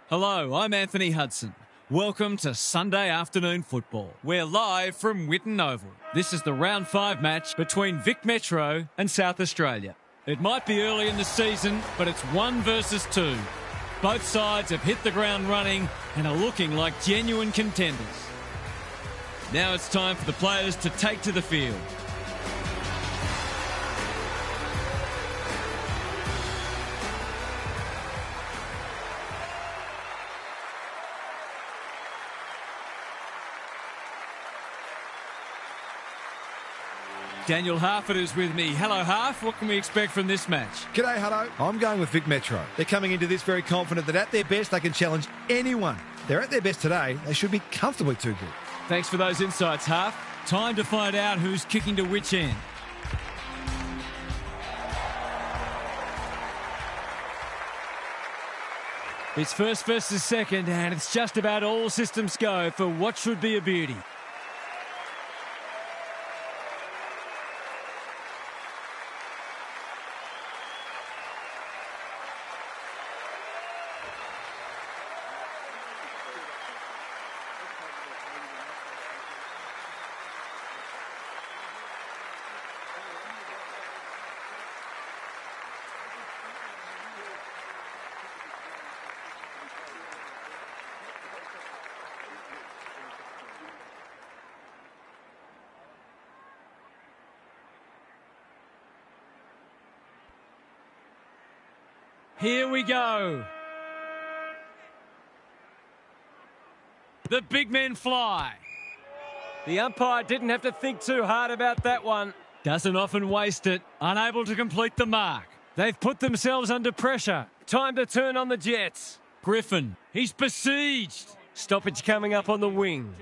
Hello, I'm Anthony Hudson. Welcome to Sunday afternoon football. We're live from Whitten Oval. This is the round 5 match between Vic Metro and South Australia. It might be early in the season, but it's 1 versus 2. Both sides have hit the ground running and are looking like genuine contenders. Now it's time for the players to take to the field. Daniel Harford is with me. Hello, Harf. What can we expect from this match? G'day, Hutto. I'm going with Vic Metro. They're coming into this very confident that at their best they can challenge anyone. They're at their best today. They should be comfortably too good. Thanks for those insights, Harf. Time to find out who's kicking to which end. It's first versus second, and it's just about all systems go for what should be a beauty. Here we go. The big men fly. The umpire didn't have to think too hard about that one. Doesn't often waste it. Unable to complete the mark. They've put themselves under pressure. Time to turn on the Jets. Griffin, he's besieged. Stoppage coming up on the wing.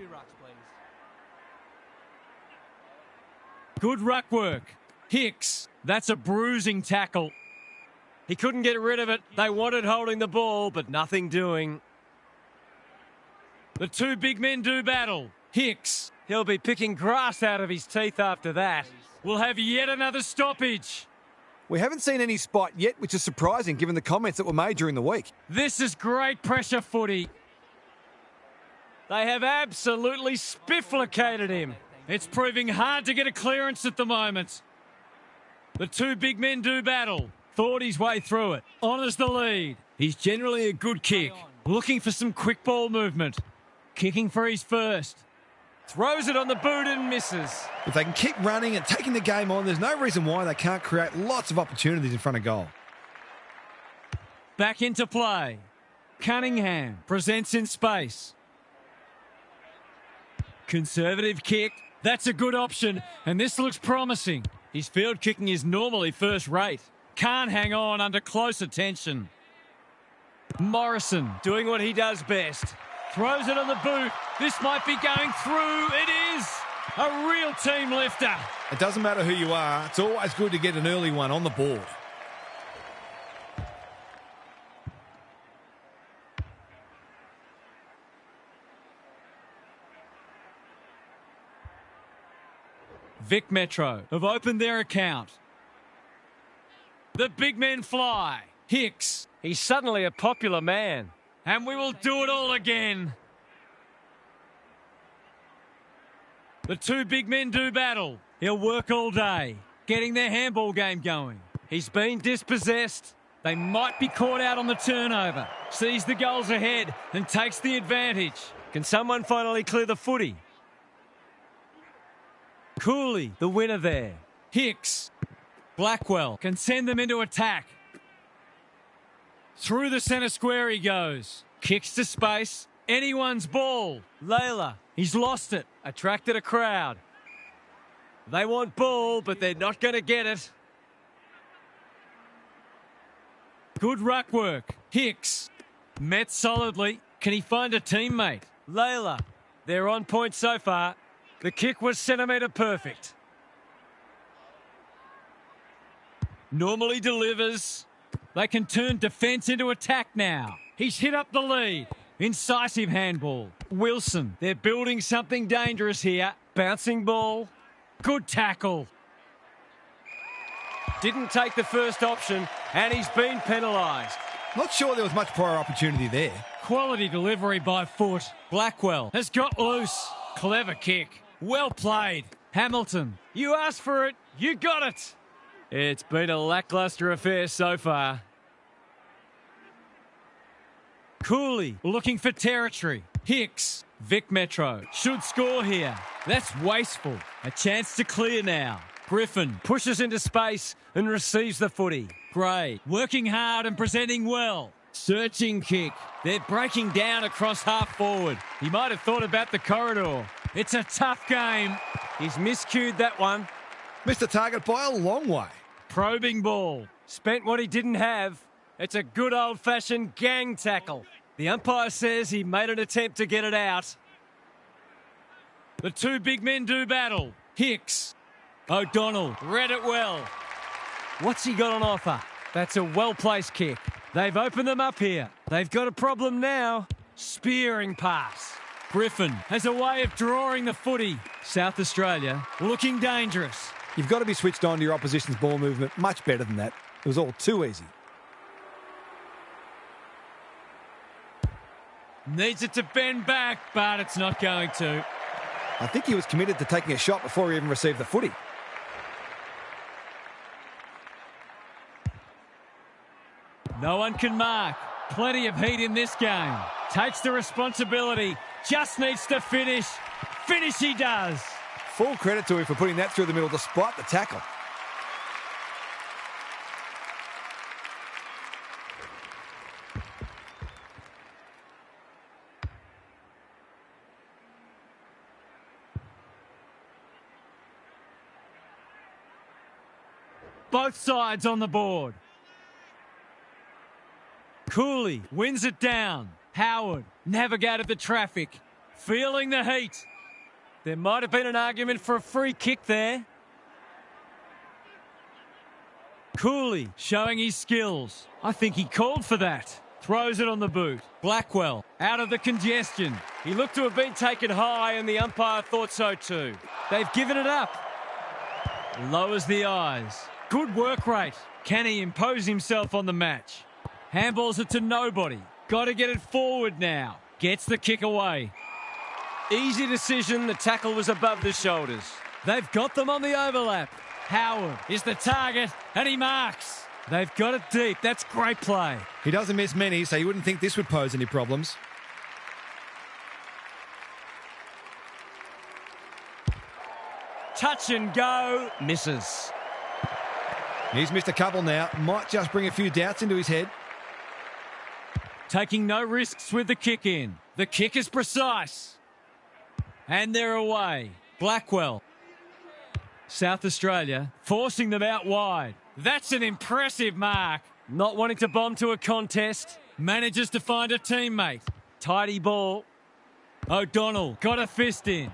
Good ruck work. Hicks, that's a bruising tackle. He couldn't get rid of it. They wanted holding the ball, but nothing doing. The two big men do battle. Hicks, he'll be picking grass out of his teeth after that. We'll have yet another stoppage. We haven't seen any spot yet, which is surprising given the comments that were made during the week. This is great pressure footy. They have absolutely spifflicated him. It's proving hard to get a clearance at the moment. The two big men do battle. Thought his way through it. Honours the lead. He's generally a good kick. Looking for some quick ball movement. Kicking for his first. Throws it on the boot and misses. If they can keep running and taking the game on, there's no reason why they can't create lots of opportunities in front of goal. Back into play. Cunningham presents in space. Conservative kick. That's a good option, and this looks promising. His field kicking is normally first rate. Can't hang on under close attention. Morrison doing what he does best. Throws it on the boot. This might be going through. It is a real team lifter. It doesn't matter who you are. It's always good to get an early one on the board. Vic Metro have opened their account. The big men fly. Hicks, he's suddenly a popular man. And we will do it all again. The two big men do battle. He'll work all day, getting their handball game going. He's been dispossessed. They might be caught out on the turnover. Sees the goals ahead and takes the advantage. Can someone finally clear the footy? Cooley, the winner there. Hicks. Blackwell can send them into attack. Through the centre square he goes. Kicks to space. Anyone's ball. Layla, he's lost it. Attracted a crowd. They want ball, but they're not going to get it. Good ruck work. Hicks. Met solidly. Can he find a teammate? Layla. They're on point so far. The kick was centimetre perfect. Normally delivers. They can turn defence into attack now. He's hit up the lead. Incisive handball. Wilson, they're building something dangerous here. Bouncing ball. Good tackle. Didn't take the first option, and he's been penalised. Not sure there was much prior opportunity there. Quality delivery by foot. Blackwell has got loose. Clever kick. Well played. Hamilton, you asked for it, you got it. It's been a lacklustre affair so far. Cooley looking for territory. Hicks, Vic Metro, should score here. That's wasteful. A chance to clear now. Griffin pushes into space and receives the footy. Gray working hard and presenting well. Searching kick. They're breaking down across half forward. He might have thought about the corridor. It's a tough game. He's miscued that one. Missed the target by a long way. Probing ball. Spent what he didn't have. It's a good old-fashioned gang tackle. The umpire says he made an attempt to get it out. The two big men do battle. Hicks. O'Donnell read it well. What's he got on offer? That's a well-placed kick. They've opened them up here. They've got a problem now. Spearing pass. Griffin has a way of drawing the footy. South Australia looking dangerous. You've got to be switched on to your opposition's ball movement much better than that. It was all too easy. Needs it to bend back, but it's not going to. I think he was committed to taking a shot before he even received the footy. No one can mark. Plenty of heat in this game. Takes the responsibility. Just needs to finish. Finish he does. Full credit to him for putting that through the middle despite the tackle. Both sides on the board. Cooley wins it down. Howard navigated the traffic. Feeling the heat. There might have been an argument for a free kick there. Cooley showing his skills. I think he called for that. Throws it on the boot. Blackwell out of the congestion. He looked to have been taken high and the umpire thought so too. They've given it up. Lowers the eyes. Good work rate. Can he impose himself on the match? Handballs it to nobody. Got to get it forward now. Gets the kick away. Easy decision. The tackle was above the shoulders. They've got them on the overlap. Howard is the target and he marks. They've got it deep. That's great play. He doesn't miss many, so you wouldn't think this would pose any problems. Touch and go. Misses. He's missed a couple now. Might just bring a few doubts into his head. Taking no risks with the kick in. The kick is precise. And they're away. Blackwell. South Australia forcing them out wide. That's an impressive mark. Not wanting to bomb to a contest. Manages to find a teammate. Tidy ball. O'Donnell got a fist in.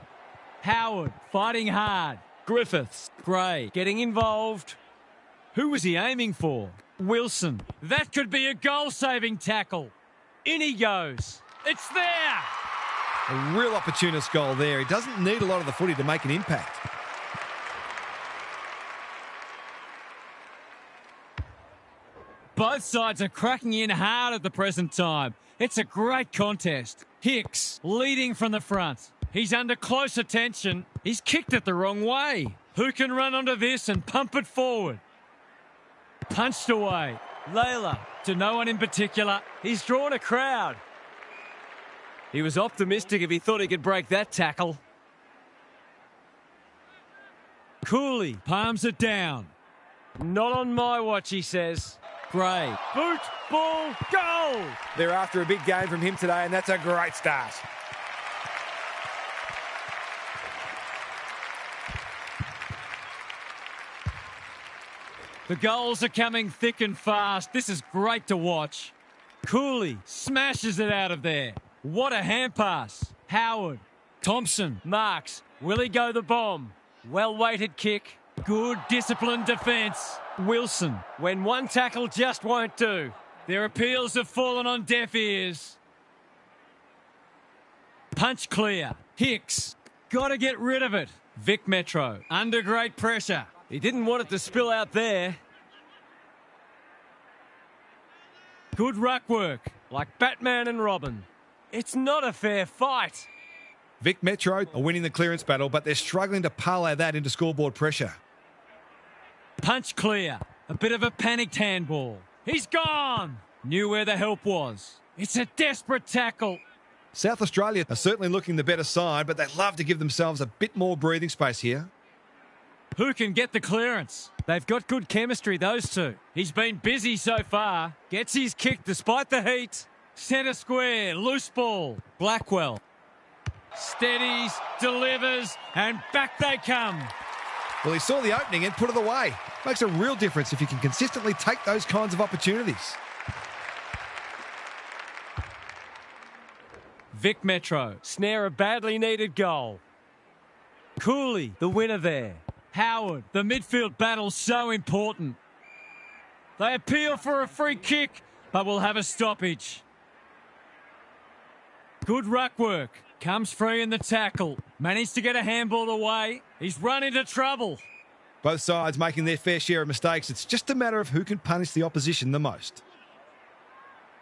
Howard fighting hard. Griffiths. Gray getting involved. Who was he aiming for? Wilson. That could be a goal-saving tackle. In he goes. It's there. A real opportunist goal there. He doesn't need a lot of the footy to make an impact. Both sides are cracking in hard at the present time. It's a great contest. Hicks leading from the front. He's under close attention. He's kicked it the wrong way. Who can run onto this and pump it forward? Punched away. Layla to no one in particular. He's drawn a crowd. He was optimistic if he thought he could break that tackle. Cooley palms it down. Not on my watch, he says. Gray. Boot, ball, goal! They're after a big game from him today, and that's a great start. The goals are coming thick and fast. This is great to watch. Cooley smashes it out of there. What a hand pass. Howard. Thompson marks. Will he go the bomb? Well-weighted kick. Good disciplined defence. Wilson. When one tackle just won't do. Their appeals have fallen on deaf ears. Punch clear. Hicks. Got to get rid of it. Vic Metro. Under great pressure. He didn't want it to spill out there. Good ruck work, like Batman and Robin. It's not a fair fight. Vic Metro are winning the clearance battle, but they're struggling to parlay that into scoreboard pressure. Punch clear. A bit of a panicked handball. He's gone. Knew where the help was. It's a desperate tackle. South Australia are certainly looking the better side, but they'd love to give themselves a bit more breathing space here. Who can get the clearance? They've got good chemistry, those two. He's been busy so far. Gets his kick despite the heat. Centre square, loose ball. Blackwell. Steadies, delivers, and back they come. Well, he saw the opening and put it away. Makes a real difference if you can consistently take those kinds of opportunities. Vic Metro snare a badly needed goal. Cooley, the winner there. Howard, the midfield battle's so important. They appeal for a free kick, but will have a stoppage. Good ruck work. Comes free in the tackle. Managed to get a handball away. He's run into trouble. Both sides making their fair share of mistakes. It's just a matter of who can punish the opposition the most.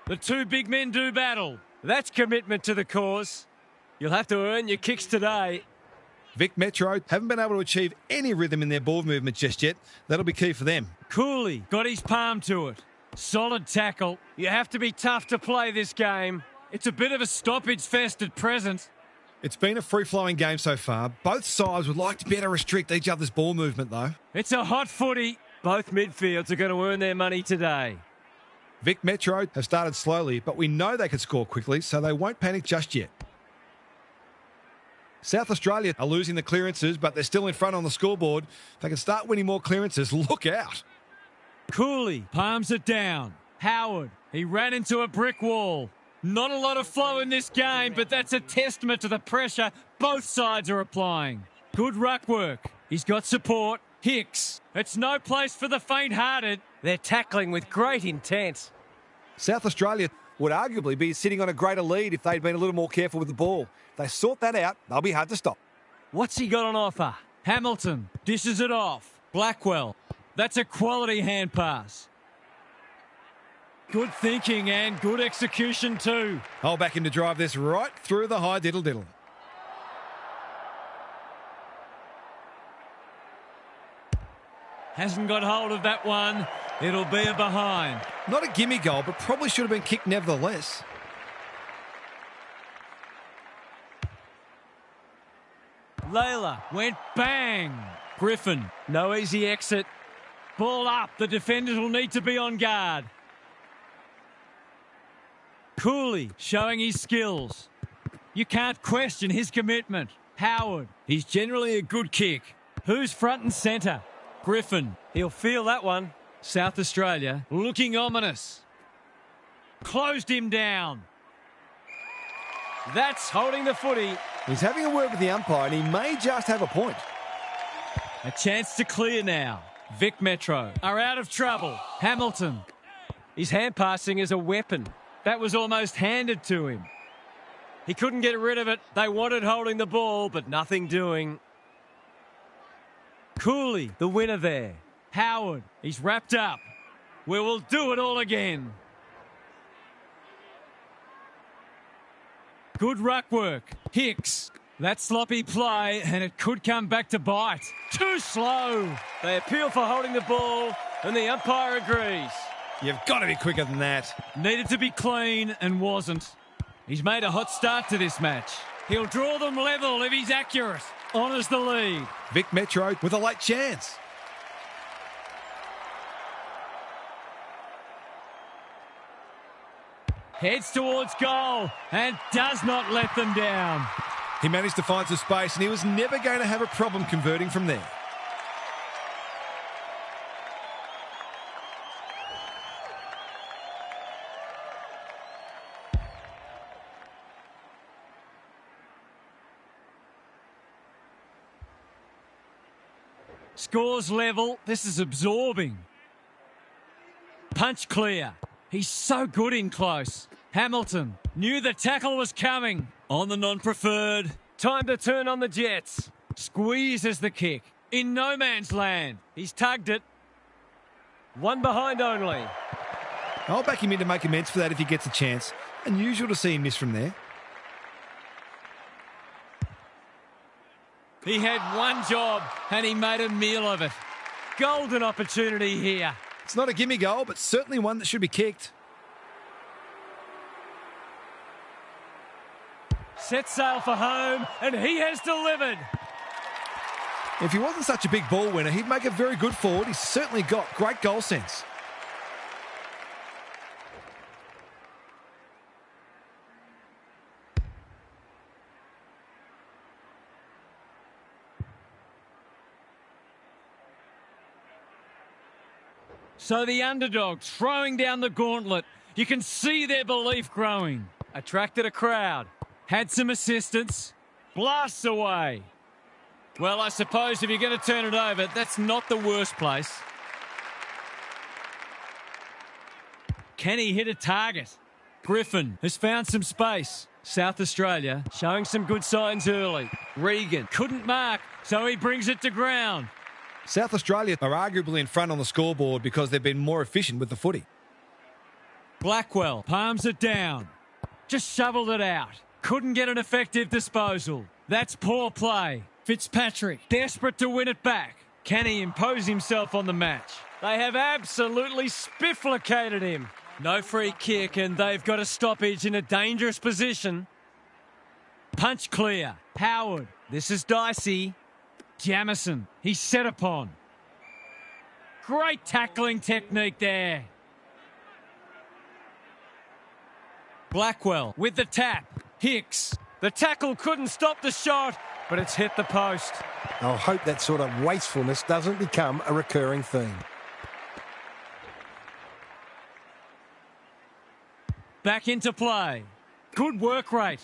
The two big men do battle. That's commitment to the cause. You'll have to earn your kicks today. Vic Metro haven't been able to achieve any rhythm in their ball movement just yet. That'll be key for them. Cooley got his palm to it. Solid tackle. You have to be tough to play this game. It's a bit of a stoppage fest at present. It's been a free-flowing game so far. Both sides would like to better restrict each other's ball movement, though. It's a hot footy. Both midfields are going to earn their money today. Vic Metro have started slowly, but we know they can score quickly, so they won't panic just yet. South Australia are losing the clearances, but they're still in front on the scoreboard. If they can start winning more clearances, look out. Cooley palms it down. Howard, he ran into a brick wall. Not a lot of flow in this game, but that's a testament to the pressure both sides are applying. Good ruck work. He's got support. Hicks. It's no place for the faint-hearted. They're tackling with great intent. South Australia would arguably be sitting on a greater lead if they'd been a little more careful with the ball. If they sort that out, they'll be hard to stop. What's he got on offer? Hamilton dishes it off. Blackwell. That's a quality hand pass. Good thinking and good execution too. I'll back him to drive this right through the high diddle-diddle. Hasn't got hold of that one. It'll be a behind. Not a gimme goal, but probably should have been kicked nevertheless. Layla went bang. Griffin, no easy exit. Ball up. The defenders will need to be on guard. Cooley showing his skills. You can't question his commitment. Howard, he's generally a good kick. Who's front and centre? Griffin, he'll feel that one. South Australia looking ominous. Closed him down. That's holding the footy. He's having a word with the umpire and he may just have a point. A chance to clear now. Vic Metro are out of trouble. Hamilton. His hand passing is a weapon. That was almost handed to him. He couldn't get rid of it. They wanted holding the ball, but nothing doing. Cooley, the winner there. Howard, he's wrapped up. We will do it all again. Good ruck work. Hicks. That sloppy play, and it could come back to bite. Too slow. They appeal for holding the ball, and the umpire agrees. You've got to be quicker than that. Needed to be clean and wasn't. He's made a hot start to this match. He'll draw them level if he's accurate. Honours the lead. Vic Metro with a late chance. Heads towards goal and does not let them down. He managed to find some space and he was never going to have a problem converting from there. Scores level. This is absorbing. Punch clear. He's so good in close. Hamilton knew the tackle was coming. On the non-preferred. Time to turn on the Jets. Squeezes the kick. In no man's land. He's tugged it. One behind only. I'll back him in to make amends for that if he gets a chance. Unusual to see him miss from there. He had one job and he made a meal of it. Golden opportunity here. It's not a gimme goal, but certainly one that should be kicked. Set sail for home, and he has delivered. If he wasn't such a big ball winner, he'd make a very good forward. He's certainly got great goal sense. So the underdog throwing down the gauntlet. You can see their belief growing. Attracted a crowd. Had some assistance. Blasts away. Well, I suppose if you're going to turn it over, that's not the worst place. Can he hit a target? Griffin has found some space. South Australia showing some good signs early. Regan couldn't mark, so he brings it to ground. South Australia are arguably in front on the scoreboard because they've been more efficient with the footy. Blackwell palms it down. Just shoveled it out. Couldn't get an effective disposal. That's poor play. Fitzpatrick desperate to win it back. Can he impose himself on the match? They have absolutely spifflicated him. No free kick, and they've got a stoppage in a dangerous position. Punch clear. Howard. This is dicey. Jamison. He's set upon. Great tackling technique there. Blackwell with the tap. Hicks. The tackle couldn't stop the shot, but it's hit the post. I'll hope that sort of wastefulness doesn't become a recurring theme. Back into play. Good work rate.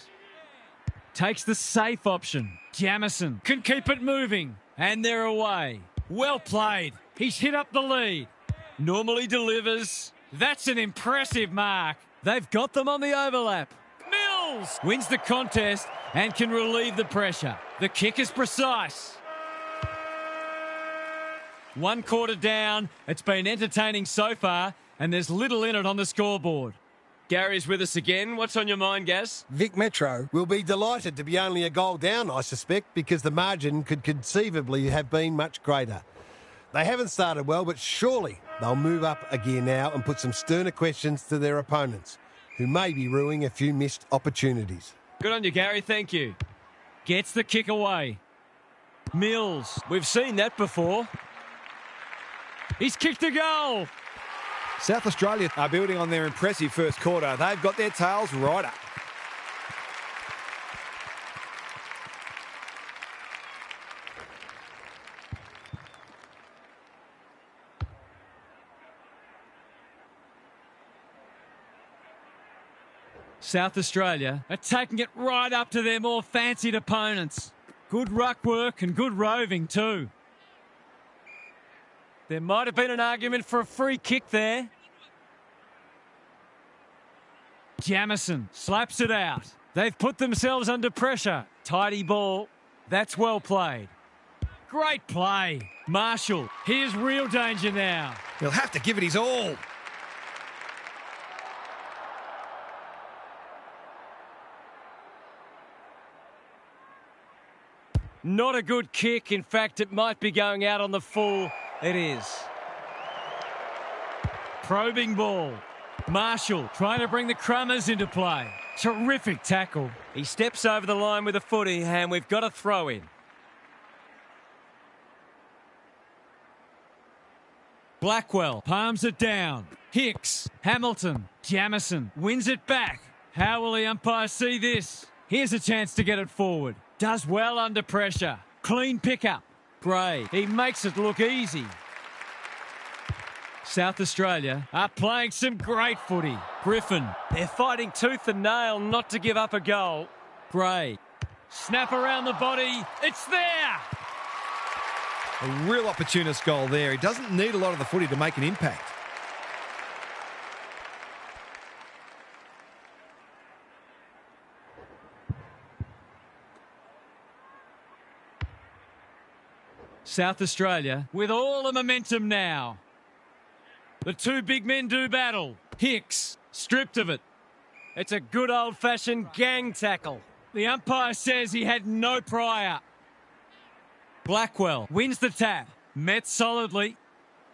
Takes the safe option. Jamison can keep it moving. And they're away. Well played. He's hit up the lead. Normally delivers. That's an impressive mark. They've got them on the overlap. Mills wins the contest and can relieve the pressure. The kick is precise. 1 quarter down. It's been entertaining so far, and there's little in it on the scoreboard. Gary's with us again. What's on your mind, Gaz? Vic Metro will be delighted to be only a goal down, I suspect, because the margin could conceivably have been much greater. They haven't started well, but surely they'll move up a gear now and put some sterner questions to their opponents, who may be ruining a few missed opportunities. Good on you, Gary. Thank you. Gets the kick away. Mills. We've seen that before. He's kicked a goal. South Australia are building on their impressive first quarter. They've got their tails right up. South Australia are taking it right up to their more fancied opponents. Good ruck work and good roving too. There might have been an argument for a free kick there. Jamison slaps it out. They've put themselves under pressure. Tidy ball. That's well played. Great play. Marshall. Here's real danger now. He'll have to give it his all. Not a good kick. In fact, it might be going out on the full. It is. Probing ball. Marshall trying to bring the Crummers into play. Terrific tackle. He steps over the line with a footy, and we've got a throw in. Blackwell palms it down. Hicks, Hamilton, Jamison wins it back. How will the umpire see this? Here's a chance to get it forward. Does well under pressure. Clean pickup. Gray, he makes it look easy. South Australia are playing some great footy. Griffin, they're fighting tooth and nail not to give up a goal. Gray, snap around the body. It's there! A real opportunist goal there. He doesn't need a lot of the footy to make an impact. South Australia with all the momentum now. The two big men do battle. Hicks, stripped of it. It's a good old-fashioned gang tackle. The umpire says he had no prior. Blackwell wins the tap. Met solidly.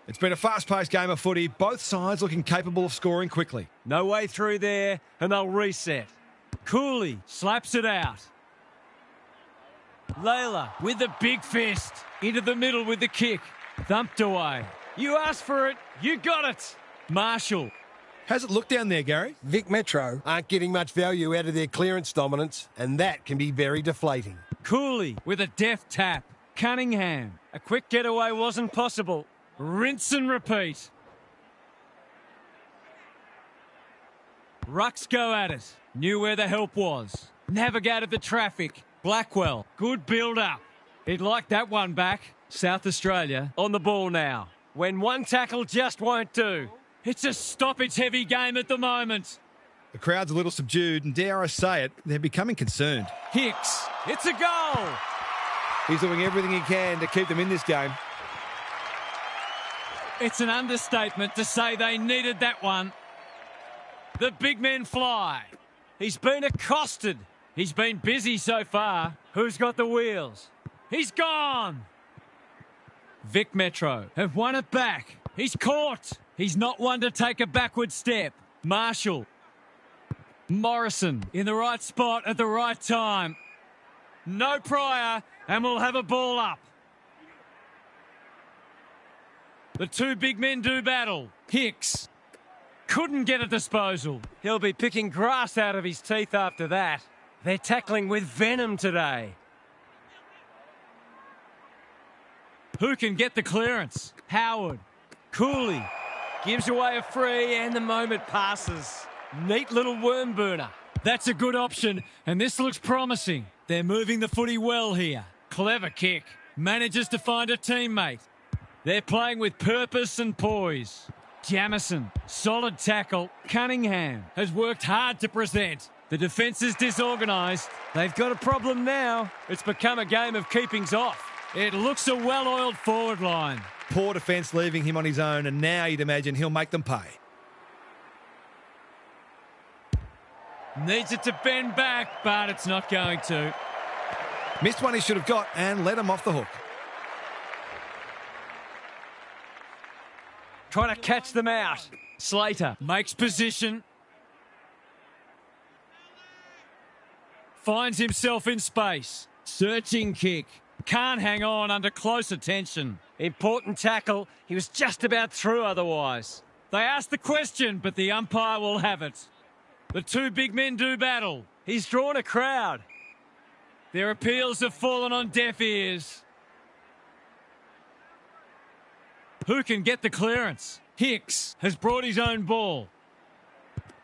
It's been a fast-paced game of footy. Both sides looking capable of scoring quickly. No way through there, and they'll reset. Cooley slaps it out. Layla with the big fist. Into the middle with the kick. Thumped away. You asked for it, you got it. Marshall. How's it look down there, Gary? Vic Metro aren't getting much value out of their clearance dominance, and that can be very deflating. Cooley with a deft tap. Cunningham. A quick getaway wasn't possible. Rinse and repeat. Rucks go at it. Knew where the help was. Navigated the traffic. Blackwell. Good build-up. He'd like that one back. South Australia on the ball now. When one tackle just won't do. It's a stoppage-heavy game at the moment. The crowd's a little subdued, and dare I say it, they're becoming concerned. Hicks. It's a goal. He's doing everything he can to keep them in this game. It's an understatement to say they needed that one. The big men fly. He's been accosted. He's been busy so far. Who's got the wheels? He's gone. Vic Metro have won it back. He's caught. He's not one to take a backward step. Marshall. Morrison in the right spot at the right time. No prior, and we'll have a ball up. The two big men do battle. Hicks couldn't get a disposal. He'll be picking grass out of his teeth after that. They're tackling with venom today. Who can get the clearance? Howard. Cooley gives away a free, and the moment passes. Neat little worm burner. That's a good option, and this looks promising. They're moving the footy well here. Clever kick. Manages to find a teammate. They're playing with purpose and poise. Jamison, solid tackle. Cunningham has worked hard to present. The defence is disorganised. They've got a problem now. It's become a game of keepings off. It looks a well-oiled forward line. Poor defence leaving him on his own, and now you'd imagine he'll make them pay. Needs it to bend back, but it's not going to. Missed one he should have got and let him off the hook. Trying to catch them out. Slater makes position. Finds himself in space. Searching kick. Can't hang on under close attention. Important tackle. He was just about through otherwise. They asked the question, but the umpire will have it. The two big men do battle. He's drawn a crowd. Their appeals have fallen on deaf ears. Who can get the clearance? Hicks has brought his own ball.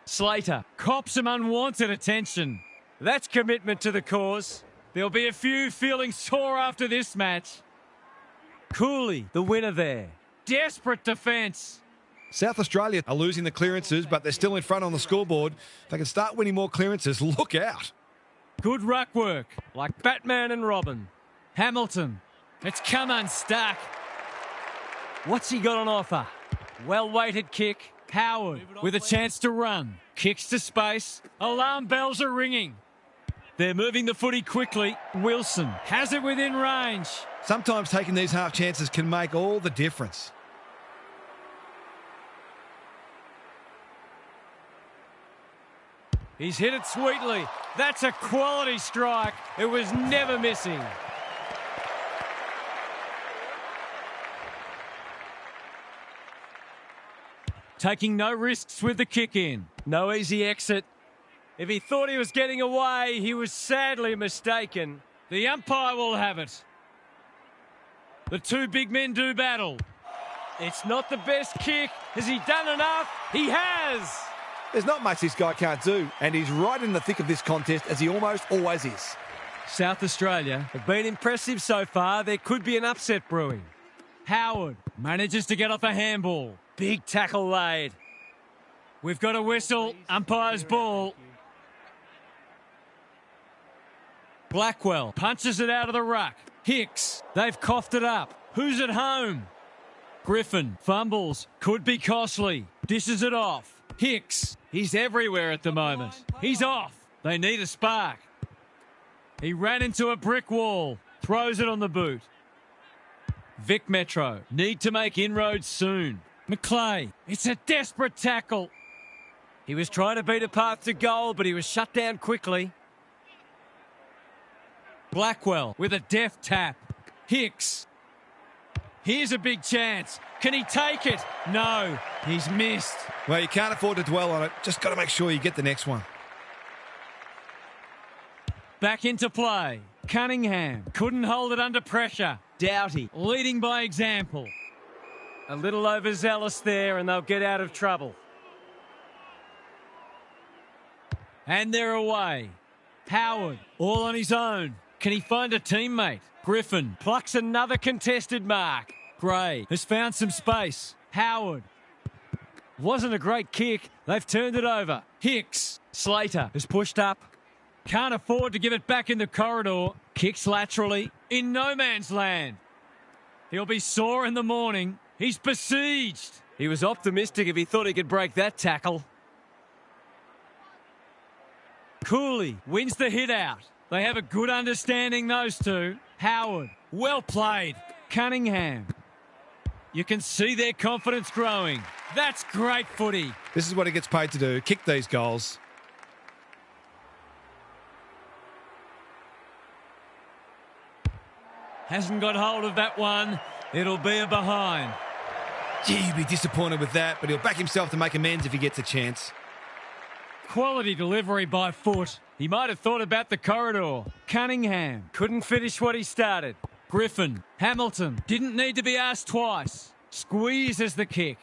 Slater cops some unwanted attention. That's commitment to the cause. There'll be a few feeling sore after this match. Cooley, the winner there. Desperate defence. South Australia are losing the clearances, but they're still in front on the scoreboard. If they can start winning more clearances, look out. Good ruck work, like Batman and Robin. Hamilton, it's come unstuck. What's he got on offer? Well-weighted kick. Howard with a chance to run. Kicks to space. Alarm bells are ringing. They're moving the footy quickly. Wilson has it within range. Sometimes taking these half chances can make all the difference. He's hit it sweetly. That's a quality strike. It was never missing. Taking no risks with the kick in. No easy exit. If he thought he was getting away, he was sadly mistaken. The umpire will have it. The two big men do battle. It's not the best kick. Has he done enough? He has! There's not much this guy can't do, and he's right in the thick of this contest, as he almost always is. South Australia have been impressive so far. There could be an upset brewing. Howard manages to get off a handball. Big tackle laid. We've got a whistle. Umpire's ball. Blackwell punches it out of the ruck. Hicks, they've coughed it up. Who's at home? Griffin fumbles. Could be costly. Dishes it off. Hicks, he's everywhere at the moment. He's off. They need a spark. He ran into a brick wall. Throws it on the boot. Vic Metro need to make inroads soon. McLeay, it's a desperate tackle. He was trying to beat a path to goal, but he was shut down quickly. Blackwell with a deft tap. Hicks. Here's a big chance. Can he take it? No, he's missed. Well, you can't afford to dwell on it. Just got to make sure you get the next one. Back into play. Cunningham couldn't hold it under pressure. Doughty leading by example. A little overzealous there and they'll get out of trouble. And they're away. Howard all on his own. Can he find a teammate? Griffin plucks another contested mark. Gray has found some space. Howard. Wasn't a great kick. They've turned it over. Hicks. Slater has pushed up. Can't afford to give it back in the corridor. Kicks laterally. In no man's land. He'll be sore in the morning. He's besieged. He was optimistic if he thought he could break that tackle. Cooley wins the hit out. They have a good understanding, those two. Howard, well played. Cunningham. You can see their confidence growing. That's great footy. This is what he gets paid to do, kick these goals. Hasn't got hold of that one. It'll be a behind. Gee, he'd be disappointed with that, but he'll back himself to make amends if he gets a chance. Quality delivery by foot. He might have thought about the corridor. Cunningham couldn't finish what he started. Griffin, Hamilton, didn't need to be asked twice. Squeezes the kick.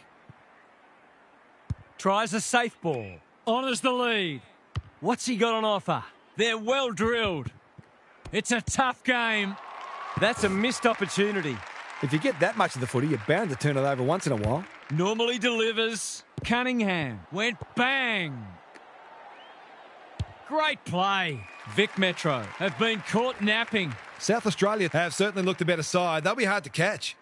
Tries a safe ball. Honours the lead. What's he got on offer? They're well drilled. It's a tough game. That's a missed opportunity. If you get that much of the footy, you're bound to turn it over once in a while. Normally delivers. Cunningham went bang. Great play. Vic Metro have been caught napping. South Australia have certainly looked a better side. They'll be hard to catch.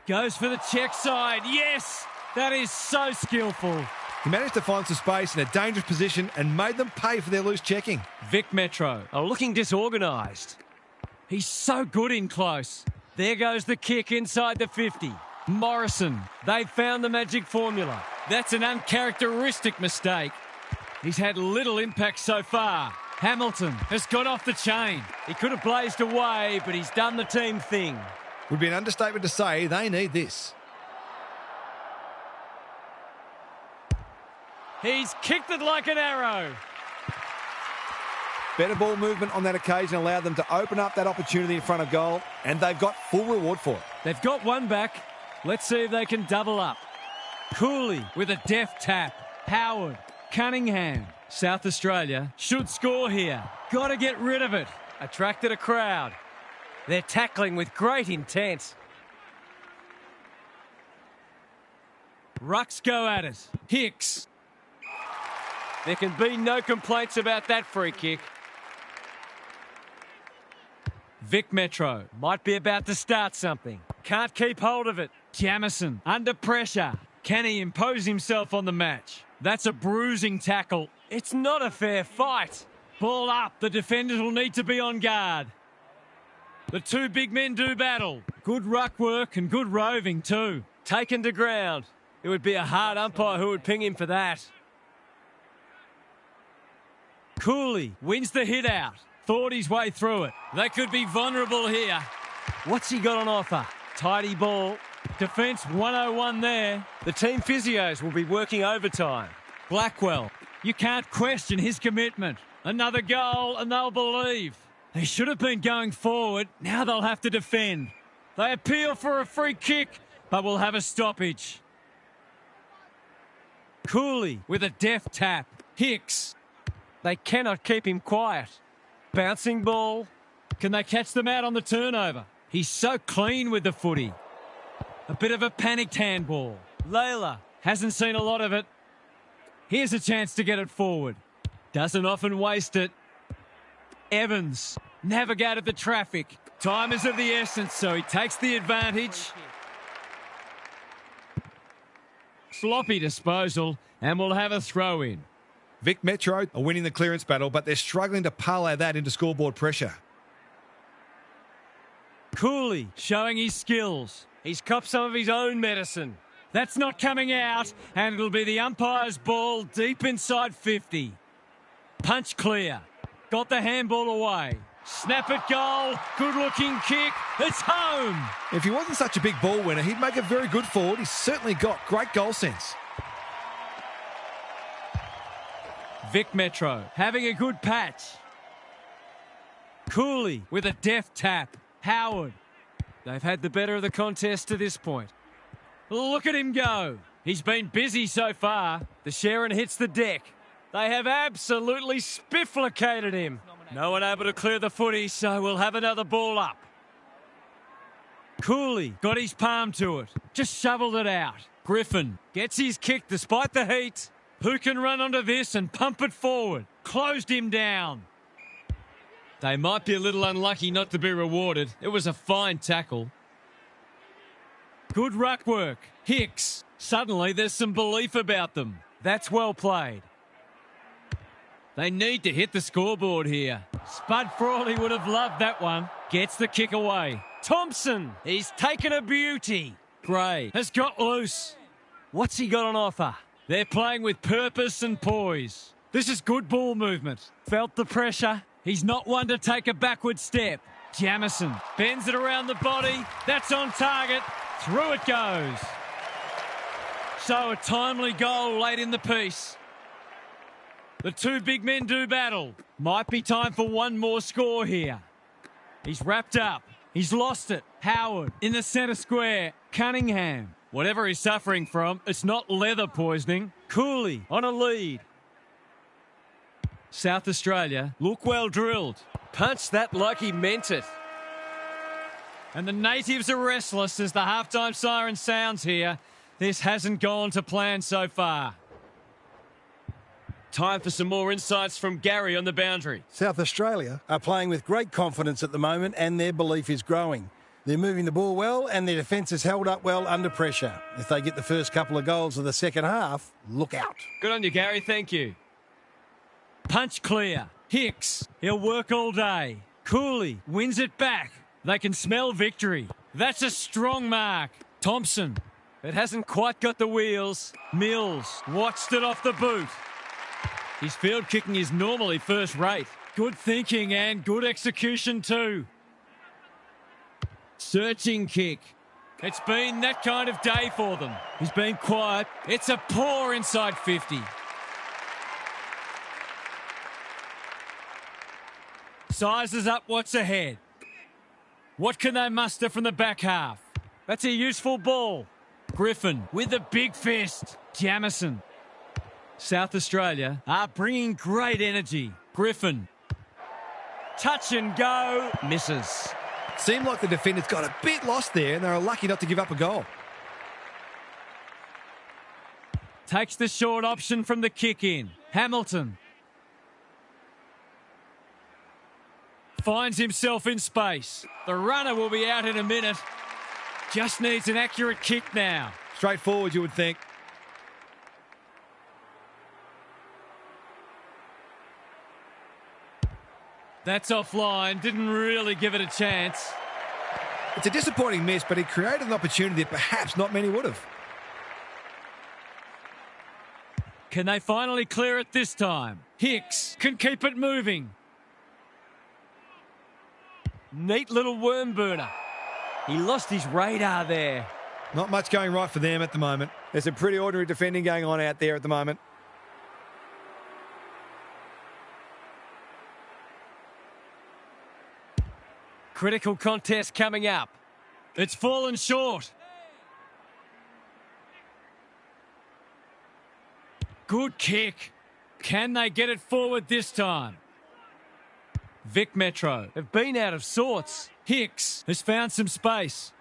Goes for the check side. Yes, that is so skillful. He managed to find some space in a dangerous position and made them pay for their loose checking. Vic Metro are looking disorganised. He's so good in close. There goes the kick inside the 50. Morrison, they've found the magic formula. That's an uncharacteristic mistake. He's had little impact so far. Hamilton has got off the chain. He could have blazed away, but he's done the team thing. Would be an understatement to say they need this. He's kicked it like an arrow. Better ball movement on that occasion allowed them to open up that opportunity in front of goal, and they've got full reward for it. They've got one back. Let's see if they can double up. Cooley with a deft tap. Howard, Cunningham. South Australia should score here. Got to get rid of it. Attracted a crowd. They're tackling with great intent. Rucks go at it. Hicks. There can be no complaints about that free kick. Vic Metro might be about to start something. Can't keep hold of it. Jamison under pressure. Can he impose himself on the match? That's a bruising tackle. It's not a fair fight. Ball up. The defenders will need to be on guard. The two big men do battle. Good ruck work and good roving too. Taken to ground. It would be a hard umpire who would ping him for that. Cooley wins the hit out. Thought his way through it. They could be vulnerable here. What's he got on offer? Tidy ball. Defence 101 there. The team physios will be working overtime. Blackwell, you can't question his commitment. Another goal and they'll believe. They should have been going forward. Now they'll have to defend. They appeal for a free kick, but will have a stoppage. Cooley with a deft tap. Hicks. They cannot keep him quiet. Bouncing ball. Can they catch them out on the turnover? He's so clean with the footy. A bit of a panicked handball. Layla hasn't seen a lot of it. Here's a chance to get it forward. Doesn't often waste it. Evans navigated the traffic. Time is of the essence, so he takes the advantage. Sloppy disposal, and we'll have a throw in. Vic Metro are winning the clearance battle, but they're struggling to parlay that into scoreboard pressure. Cooley showing his skills. He's copped some of his own medicine. That's not coming out, and it'll be the umpire's ball deep inside 50. Punch clear. Got the handball away. Snap it, goal. Good-looking kick. It's home. If he wasn't such a big ball winner, he'd make a very good forward. He's certainly got great goal sense. Vic Metro having a good patch. Cooley with a deft tap. Howard. They've had the better of the contest to this point. Look at him go. He's been busy so far. The Sharon hits the deck. They have absolutely spifflicated him. No one able to clear the footy, so we'll have another ball up. Cooley got his palm to it. Just shoveled it out. Griffin gets his kick despite the heat. Who can run onto this and pump it forward? Closed him down. They might be a little unlucky not to be rewarded. It was a fine tackle. Good ruck work. Hicks. Suddenly there's some belief about them. That's well played. They need to hit the scoreboard here. Spud Frawley would have loved that one. Gets the kick away. Thompson. He's taken a beauty. Gray has got loose. What's he got on offer? They're playing with purpose and poise. This is good ball movement. Felt the pressure. He's not one to take a backward step. Jamison bends it around the body. That's on target. Through it goes. So a timely goal late in the piece. The two big men do battle. Might be time for one more score here. He's wrapped up. He's lost it. Howard in the centre square. Cunningham. Whatever he's suffering from, it's not leather poisoning. Cooley on a lead. South Australia look well drilled. Punched that like he meant it. And the natives are restless as the halftime siren sounds here. This hasn't gone to plan so far. Time for some more insights from Gary on the boundary. South Australia are playing with great confidence at the moment and their belief is growing. They're moving the ball well and their defence is held up well under pressure. If they get the first couple of goals of the second half, look out. Good on you, Gary. Thank you. Punch clear. Hicks. He'll work all day. Cooley wins it back. They can smell victory. That's a strong mark. Thompson. It hasn't quite got the wheels. Mills watched it off the boot. His field kicking is normally first rate. Good thinking and good execution too. Searching kick. It's been that kind of day for them. He's been quiet. It's a poor inside 50. Sizes up what's ahead. What can they muster from the back half? That's a useful ball. Griffin with a big fist. Jamison. South Australia are bringing great energy. Griffin. Touch and go. Misses. Seemed like the defenders got a bit lost there and they were lucky not to give up a goal. Takes the short option from the kick in. Hamilton. Finds himself in space. The runner will be out in a minute. Just needs an accurate kick now. Straightforward, you would think. That's offline. Didn't really give it a chance. It's a disappointing miss, but he created an opportunity that perhaps not many would have. Can they finally clear it this time? Hicks can keep it moving. Neat little worm burner. He lost his radar there. Not much going right for them at the moment. There's some pretty ordinary defending going on out there at the moment. Critical contest coming up. It's fallen short. Good kick. Can they get it forward this time? Vic Metro have been out of sorts. Hicks has found some space.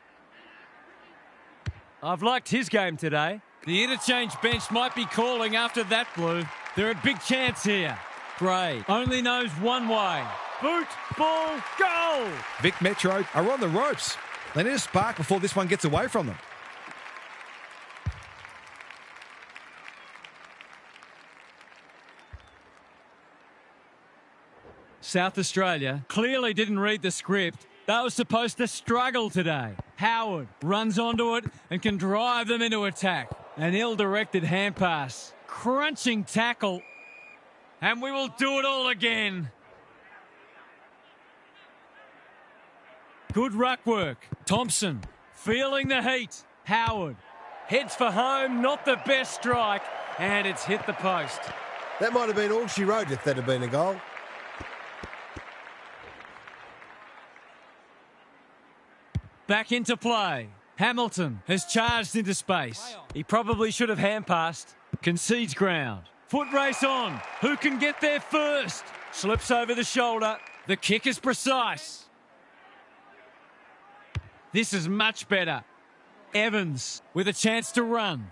I've liked his game today. The interchange bench might be calling after that blue. They're a big chance here. Gray only knows one way. Boot, ball, goal! Vic Metro are on the ropes. They need a spark before this one gets away from them. South Australia clearly didn't read the script. They were supposed to struggle today. Howard runs onto it and can drive them into attack. An ill-directed hand pass. Crunching tackle. And we will do it all again. Good ruck work. Thompson feeling the heat. Howard heads for home. Not the best strike. And it's hit the post. That might have been all she wrote if that had been a goal. Back into play. Hamilton has charged into space. He probably should have hand passed. Concedes ground. Foot race on. Who can get there first? Slips over the shoulder. The kick is precise. This is much better. Evans with a chance to run.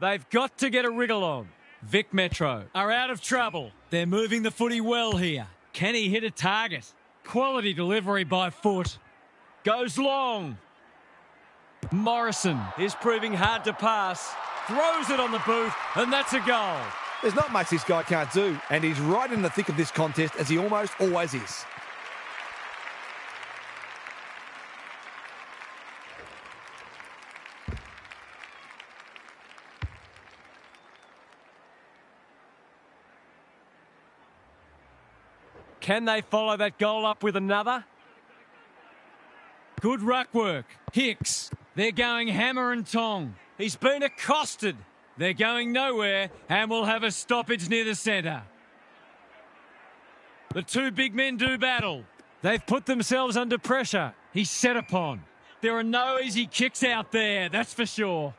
They've got to get a wriggle on. Vic Metro are out of trouble. They're moving the footy well here. Can he hit a target? Quality delivery by foot. Goes long. Morrison is proving hard to pass. Throws it on the boot, and that's a goal. There's not much this guy can't do, and he's right in the thick of this contest, as he almost always is. Can they follow that goal up with another? Good ruck work. Hicks. They're going hammer and tong. He's been accosted. They're going nowhere and will have a stoppage near the centre. The two big men do battle. They've put themselves under pressure. He's set upon. There are no easy kicks out there, that's for sure.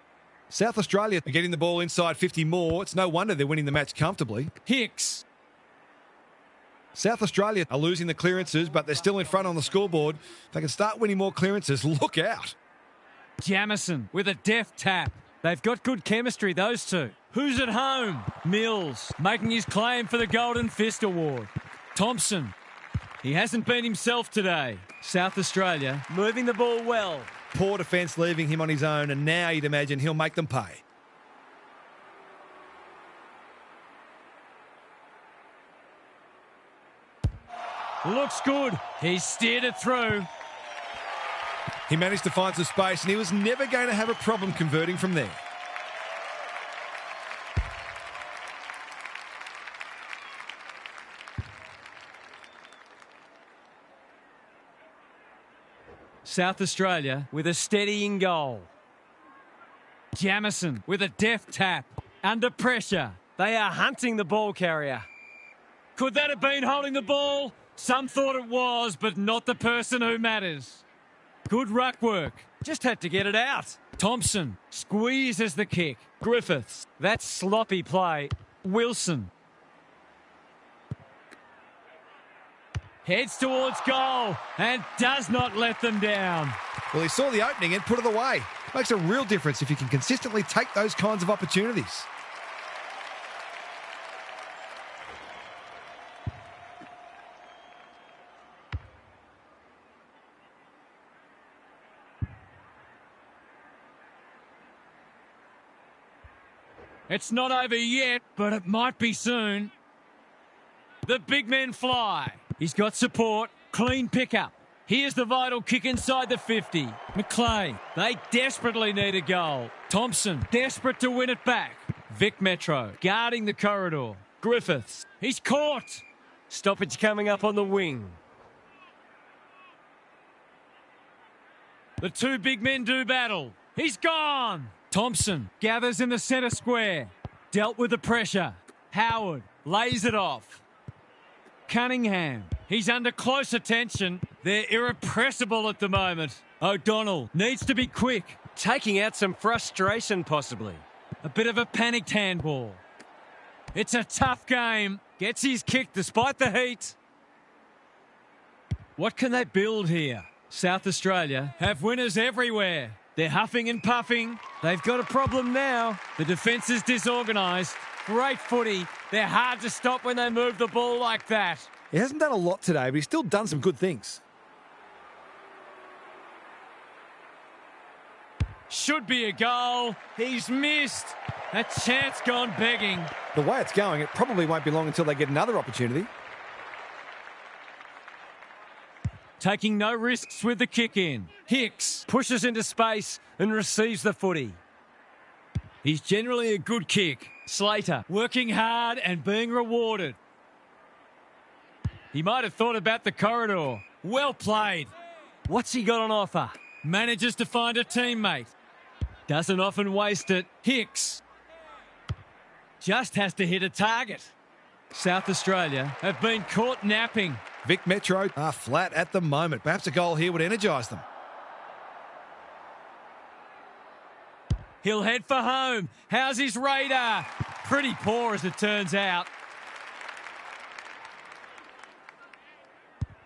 South Australia are getting the ball inside 50 more. It's no wonder they're winning the match comfortably. Hicks. South Australia are losing the clearances, but they're still in front on the scoreboard. If they can start winning more clearances, look out. Jamison with a deft tap. They've got good chemistry, those two. Who's at home? Mills making his claim for the Golden Fist Award. Thompson. He hasn't been himself today. South Australia moving the ball well. Poor defence leaving him on his own, and now you'd imagine he'll make them pay. Looks good. He's steered it through. He managed to find some space, and he was never going to have a problem converting from there. South Australia with a steadying goal. Jamison with a deft tap. Under pressure. They are hunting the ball carrier. Could that have been holding the ball? Some thought it was, but not the person who matters. Good ruck work. Just had to get it out. Thompson squeezes the kick. Griffiths. That's sloppy play. Wilson. Heads towards goal and does not let them down. Well, he saw the opening and put it away. Makes a real difference if you can consistently take those kinds of opportunities. It's not over yet, but it might be soon. The big men fly. He's got support. Clean pickup. Here's the vital kick inside the 50. McLeay. They desperately need a goal. Thompson. Desperate to win it back. Vic Metro. Guarding the corridor. Griffiths. He's caught. Stoppage coming up on the wing. The two big men do battle. He's gone. Thompson gathers in the centre square. Dealt with the pressure. Howard lays it off. Cunningham. He's under close attention. They're irrepressible at the moment. O'Donnell needs to be quick. Taking out some frustration possibly. A bit of a panicked handball. It's a tough game. Gets his kick despite the heat. What can they build here? South Australia have winners everywhere. They're huffing and puffing. They've got a problem now. The defence is disorganised. Great footy. They're hard to stop when they move the ball like that. He hasn't done a lot today, but he's still done some good things. Should be a goal. He's missed. That chance gone begging. The way it's going, it probably won't be long until they get another opportunity. Taking no risks with the kick in. Hicks pushes into space and receives the footy. He's generally a good kick. Slater working hard and being rewarded. He might have thought about the corridor. Well played. What's he got on offer? Manages to find a teammate. Doesn't often waste it. Hicks just has to hit a target. South Australia have been caught napping. Vic Metro are flat at the moment. Perhaps a goal here would energise them. He'll head for home. How's his radar? Pretty poor as it turns out.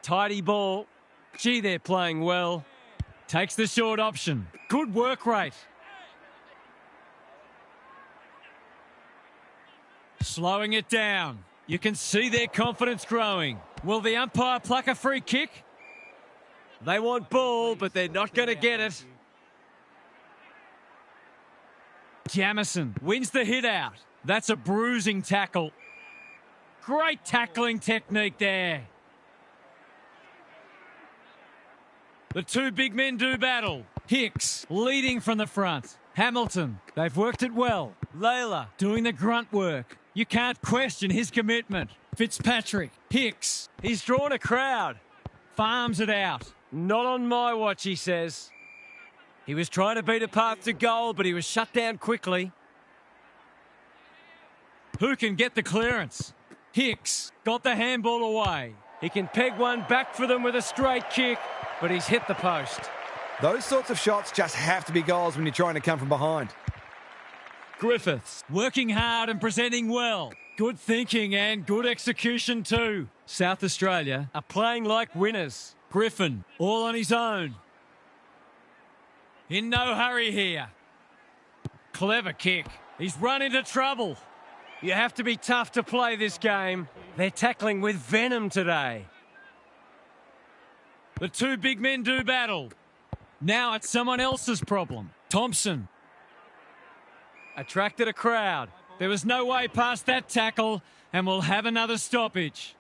Tidy ball. Gee, they're playing well. Takes the short option. Good work rate. Slowing it down. You can see their confidence growing. Will the umpire pluck a free kick? They want ball, but they're not going to get it. Jamison wins the hit out. That's a bruising tackle. Great tackling technique there. The two big men do battle. Hicks leading from the front. Hamilton, they've worked it well. Layla doing the grunt work. You can't question his commitment. Fitzpatrick, Hicks, he's drawn a crowd. Farms it out. Not on my watch, he says. He was trying to beat a path to goal, but he was shut down quickly. Who can get the clearance? Hicks got the handball away. He can peg one back for them with a straight kick, but he's hit the post. Those sorts of shots just have to be goals when you're trying to come from behind. Griffiths working hard and presenting well. Good thinking and good execution too. South Australia are playing like winners. Griffin all on his own. In no hurry here. Clever kick. He's run into trouble. You have to be tough to play this game. They're tackling with venom today. The two big men do battle. Now it's someone else's problem. Thompson attracted a crowd. There was no way past that tackle, and we'll have another stoppage.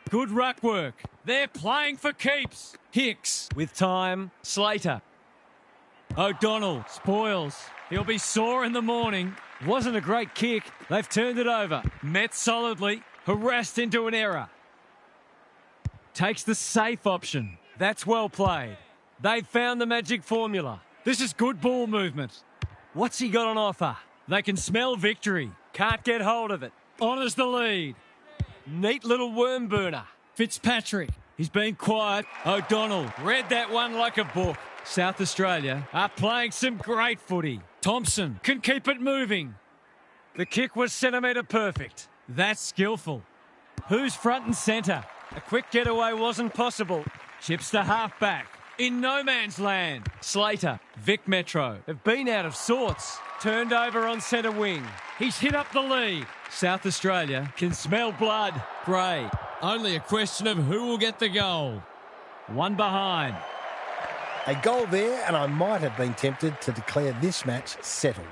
Good ruck work. They're playing for keeps. Hicks with time. Slater. O'Donnell spoils. He'll be sore in the morning. Wasn't a great kick. They've turned it over. Met solidly. Harassed into an error. Takes the safe option. That's well played. They've found the magic formula. This is good ball movement. What's he got on offer? They can smell victory. Can't get hold of it. Honours the lead. Neat little worm burner. Fitzpatrick. He's been quiet. O'Donnell read that one like a book. South Australia are playing some great footy. Thompson can keep it moving. The kick was centimetre perfect. That's skillful. Who's front and centre? A quick getaway wasn't possible. Chips to half-back. In no man's land. Slater, Vic Metro have been out of sorts. Turned over on centre wing. He's hit up the lead. South Australia can smell blood. Gray. Only a question of who will get the goal. One behind. A goal there, and I might have been tempted to declare this match settled.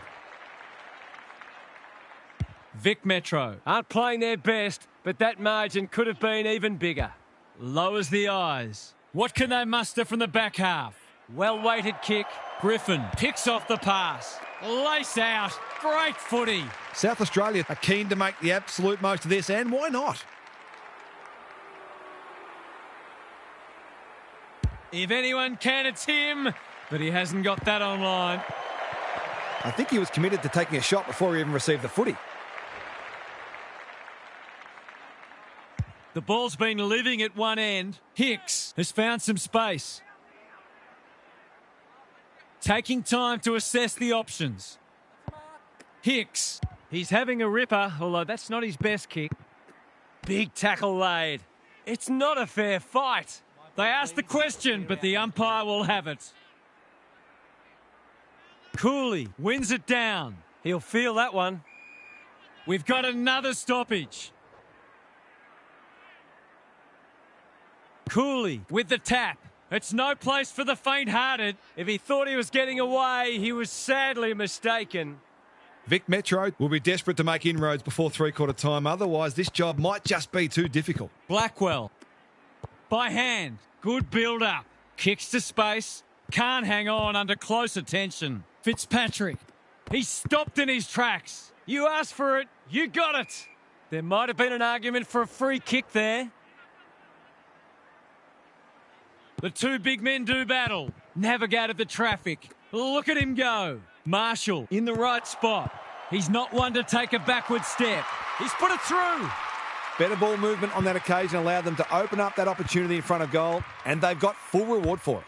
Vic Metro aren't playing their best, but that margin could have been even bigger. Lowers the eyes. What can they muster from the back half? Well-weighted kick. Griffin picks off the pass. Lace out. Great footy. South Australia are keen to make the absolute most of this, and why not? If anyone can, it's him, but he hasn't got that online. I think he was committed to taking a shot before he even received the footy. The ball's been living at one end. Hicks has found some space. Taking time to assess the options. Hicks, he's having a ripper, although that's not his best kick. Big tackle laid. It's not a fair fight. They asked the question, but the umpire will have it. Cooley wins it down. He'll feel that one. We've got another stoppage. Cooley with the tap. It's no place for the faint-hearted. If he thought he was getting away, he was sadly mistaken. Vic Metro will be desperate to make inroads before three-quarter time. Otherwise, this job might just be too difficult. Blackwell. By hand. Good build-up. Kicks to space. Can't hang on under close attention. Fitzpatrick. He's stopped in his tracks. You asked for it. You got it. There might have been an argument for a free kick there. The two big men do battle. Navigated the traffic. Look at him go. Marshall in the right spot. He's not one to take a backward step. He's put it through. Better ball movement on that occasion allowed them to open up that opportunity in front of goal, and they've got full reward for it.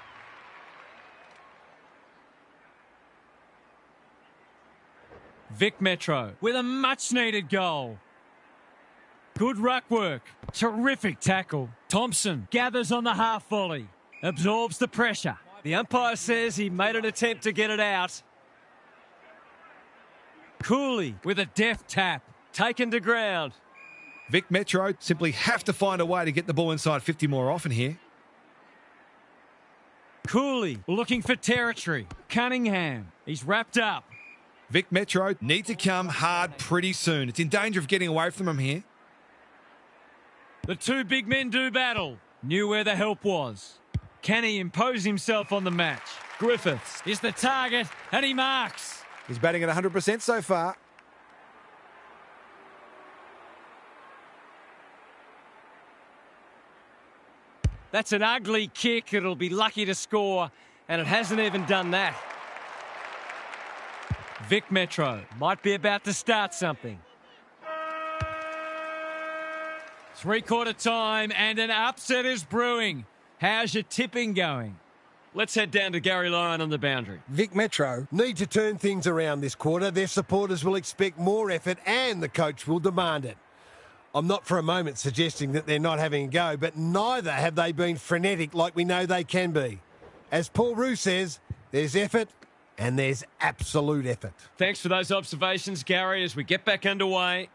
Vic Metro with a much-needed goal. Good ruck work. Terrific tackle. Thompson gathers on the half volley. Absorbs the pressure. The umpire says he made an attempt to get it out. Cooley with a deft tap. Taken to ground. Vic Metro simply have to find a way to get the ball inside 50 more often here. Cooley looking for territory. Cunningham. He's wrapped up. Vic Metro need to come hard pretty soon. It's in danger of getting away from them here. The two big men do battle. Knew where the help was. Can he impose himself on the match? Griffiths is the target, and he marks. He's batting at 100% so far. That's an ugly kick. It'll be lucky to score, and it hasn't even done that. Vic Metro might be about to start something. Three-quarter time, and an upset is brewing. How's your tipping going? Let's head down to Gary Lyon on the boundary. Vic Metro. Need to turn things around this quarter. Their supporters will expect more effort and the coach will demand it. I'm not for a moment suggesting that they're not having a go, but neither have they been frenetic like we know they can be. As Paul Roux says, there's effort and there's absolute effort. Thanks for those observations, Gary, as we get back underway.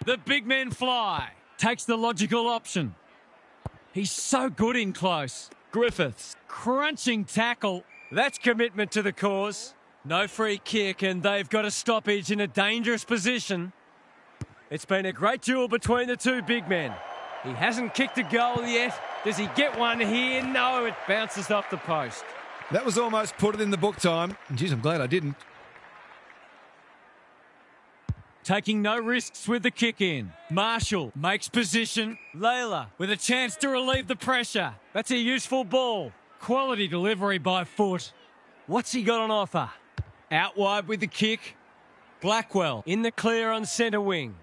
The big men fly. Takes the logical option. He's so good in close. Griffiths, crunching tackle. That's commitment to the cause. No free kick, and they've got a stoppage in a dangerous position. It's been a great duel between the two big men. He hasn't kicked a goal yet. Does he get one here? No, it bounces off the post. That was almost put it in the book time. Geez, I'm glad I didn't. Taking no risks with the kick in. Marshall makes position. Layla with a chance to relieve the pressure. That's a useful ball. Quality delivery by foot. What's he got on offer? Out wide with the kick. Blackwell in the clear on centre wing.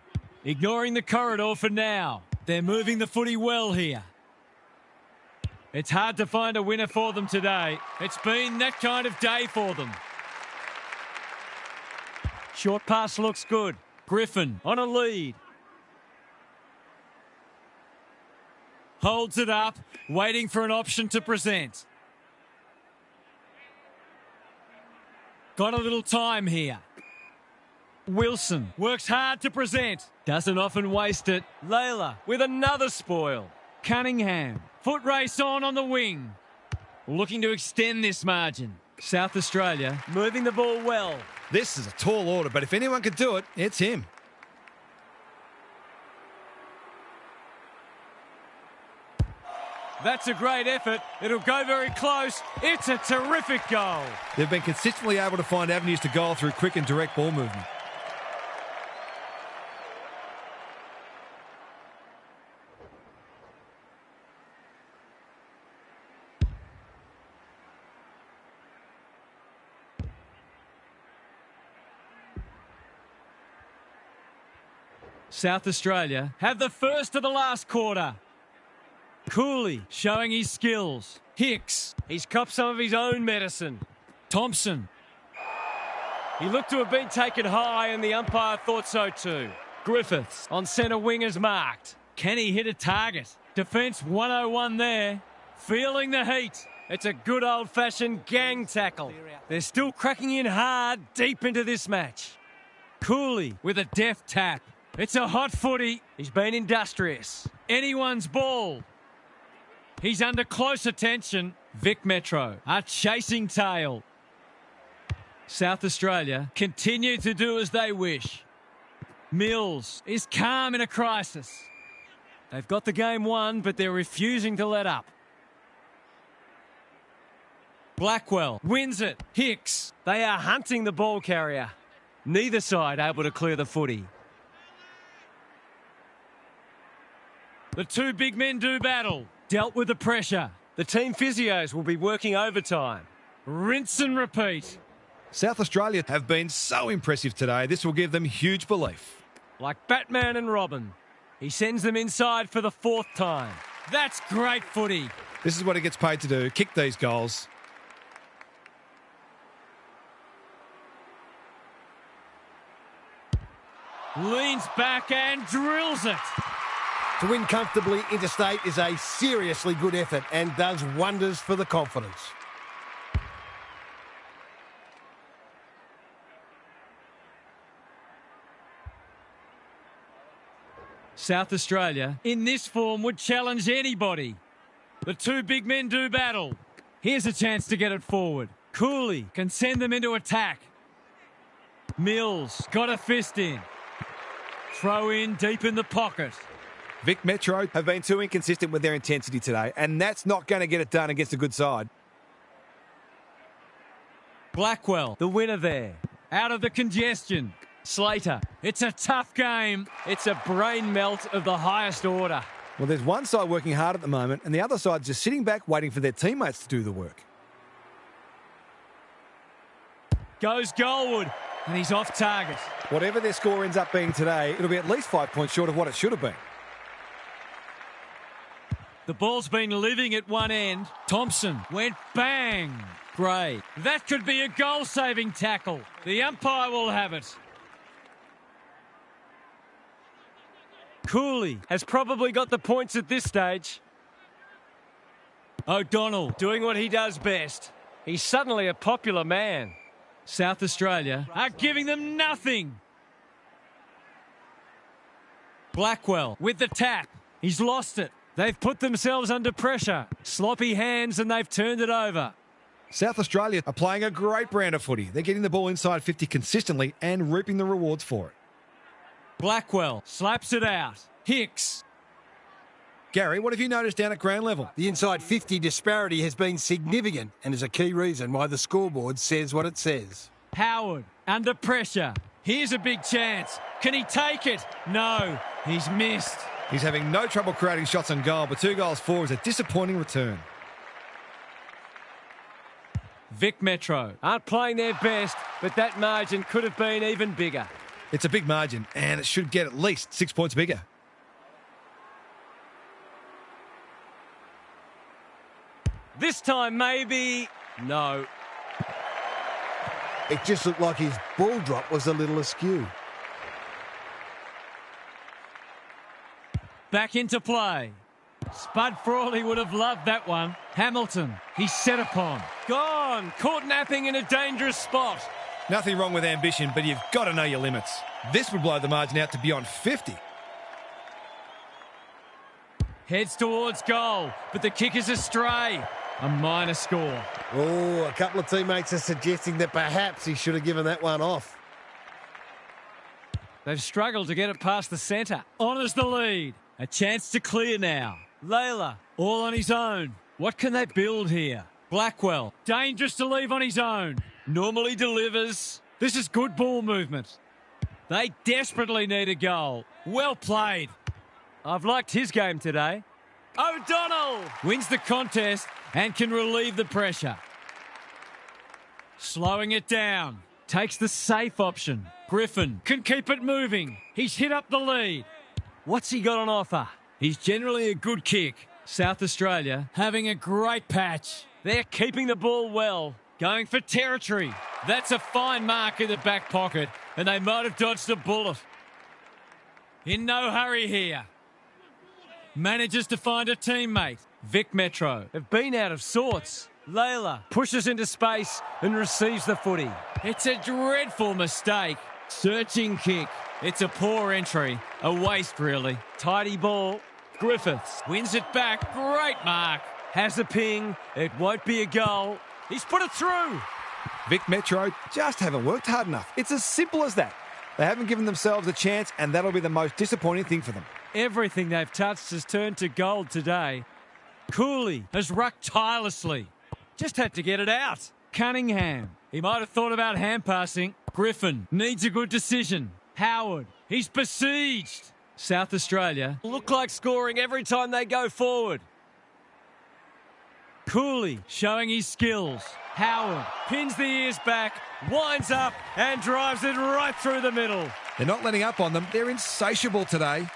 Ignoring the corridor for now. They're moving the footy well here. It's hard to find a winner for them today. It's been that kind of day for them. Short pass looks good. Griffin on a lead. Holds it up, waiting for an option to present. Got a little time here. Wilson works hard to present. Doesn't often waste it. Layla with another spoil. Cunningham, foot race on the wing. Looking to extend this margin. South Australia moving the ball well. This is a tall order, but if anyone could do it, it's him. That's a great effort. It'll go very close. It's a terrific goal. They've been consistently able to find avenues to goal through quick and direct ball movement. South Australia have the first of the last quarter. Cooley showing his skills. Hicks, he's copped some of his own medicine. Thompson. He looked to have been taken high and the umpire thought so too. Griffiths on centre wing is marked. Can he hit a target? Defence 101 there. Feeling the heat. It's a good old-fashioned gang tackle. They're still cracking in hard deep into this match. Cooley with a deft tap. It's a hot footy. He's been industrious. Anyone's ball. He's under close attention. Vic Metro are chasing tail. South Australia continue to do as they wish. Mills is calm in a crisis. They've got the game won, but they're refusing to let up. Blackwell wins it. Hicks. They are hunting the ball carrier. Neither side able to clear the footy. The two big men do battle. Dealt with the pressure. The team physios will be working overtime. Rinse and repeat. South Australia have been so impressive today. This will give them huge belief. Like Batman and Robin. He sends them inside for the fourth time. That's great footy. This is what he gets paid to do, kick these goals. Leans back and drills it. To win comfortably interstate is a seriously good effort and does wonders for the confidence. South Australia, in this form, would challenge anybody. The two big men do battle. Here's a chance to get it forward. Cooley can send them into attack. Mills got a fist in. Throw in deep in the pocket. Vic Metro have been too inconsistent with their intensity today, and that's not going to get it done against a good side. Blackwell, the winner there. Out of the congestion. Slater, it's a tough game. It's a brain melt of the highest order. Well, there's one side working hard at the moment, and the other side just sitting back waiting for their teammates to do the work. Goes goalward, and he's off target. Whatever their score ends up being today, it'll be at least 5 points short of what it should have been. The ball's been living at one end. Thompson went bang. Gray. That could be a goal-saving tackle. The umpire will have it. Cooley has probably got the points at this stage. O'Donnell doing what he does best. He's suddenly a popular man. South Australia are giving them nothing. Blackwell with the tap. He's lost it. They've put themselves under pressure. Sloppy hands and they've turned it over. South Australia are playing a great brand of footy. They're getting the ball inside 50 consistently and reaping the rewards for it. Blackwell slaps it out. Hicks. Gary, what have you noticed down at ground level? The inside 50 disparity has been significant and is a key reason why the scoreboard says what it says. Howard under pressure. Here's a big chance. Can he take it? No, he's missed. He's having no trouble creating shots on goal, but 2 goals for is a disappointing return. Vic Metro aren't playing their best, but that margin could have been even bigger. It's a big margin, and it should get at least 6 points bigger. This time, maybe. No. It just looked like his ball drop was a little askew. Back into play. Spud Frawley would have loved that one. Hamilton, he's set upon. Gone. Caught napping in a dangerous spot. Nothing wrong with ambition, but you've got to know your limits. This would blow the margin out to beyond 50. Heads towards goal, but the kick is astray. A minor score. Oh, a couple of teammates are suggesting that perhaps he should have given that one off. They've struggled to get it past the centre. Honours the lead. A chance to clear now. Layla, all on his own. What can they build here? Blackwell, dangerous to leave on his own. Normally delivers. This is good ball movement. They desperately need a goal. Well played. I've liked his game today. O'Donnell wins the contest and can relieve the pressure. Slowing it down. Takes the safe option. Griffin can keep it moving. He's hit up the lead. What's he got on offer? He's generally a good kick. South Australia having a great patch. They're keeping the ball well. Going for territory. That's a fine mark in the back pocket, and they might have dodged a bullet. In no hurry here. Manages to find a teammate. Vic Metro have been out of sorts. Layla pushes into space and receives the footy. It's a dreadful mistake. Searching kick. It's a poor entry. A waste, really. Tidy ball. Griffiths wins it back. Great mark. Has a ping. It won't be a goal. He's put it through. Vic Metro just haven't worked hard enough. It's as simple as that. They haven't given themselves a chance, and that'll be the most disappointing thing for them. Everything they've touched has turned to gold today. Cooley has rucked tirelessly. Just had to get it out. Cunningham. He might have thought about hand passing. Griffin needs a good decision. Howard. He's besieged. South Australia look like scoring every time they go forward. Cooley showing his skills. Howard pins the ears back, winds up and drives it right through the middle. They're not letting up on them. They're insatiable today.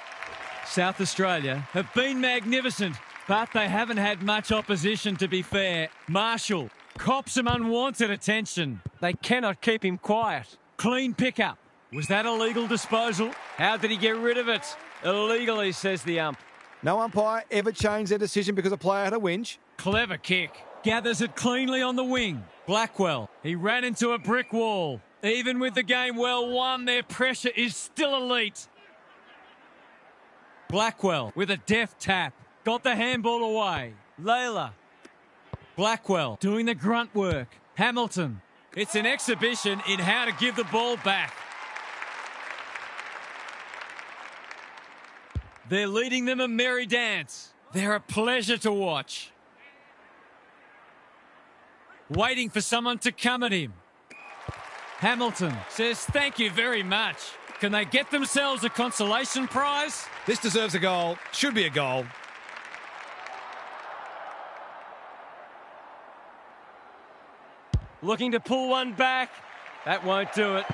South Australia have been magnificent, but they haven't had much opposition, to be fair. Marshall cops some unwanted attention. They cannot keep him quiet. Clean pickup. Was that a legal disposal? How did he get rid of it? Illegally, says the ump. No umpire ever changed their decision because a player had a whinge. Clever kick. Gathers it cleanly on the wing. Blackwell, he ran into a brick wall. Even with the game well won, their pressure is still elite. Blackwell with a deft tap. Got the handball away. Layla. Blackwell doing the grunt work. Hamilton. It's an exhibition in how to give the ball back. They're leading them a merry dance. They're a pleasure to watch. Waiting for someone to come at him. Hamilton says thank you very much. Can they get themselves a consolation prize? This deserves a goal. Should be a goal. Looking to pull one back. That won't do it.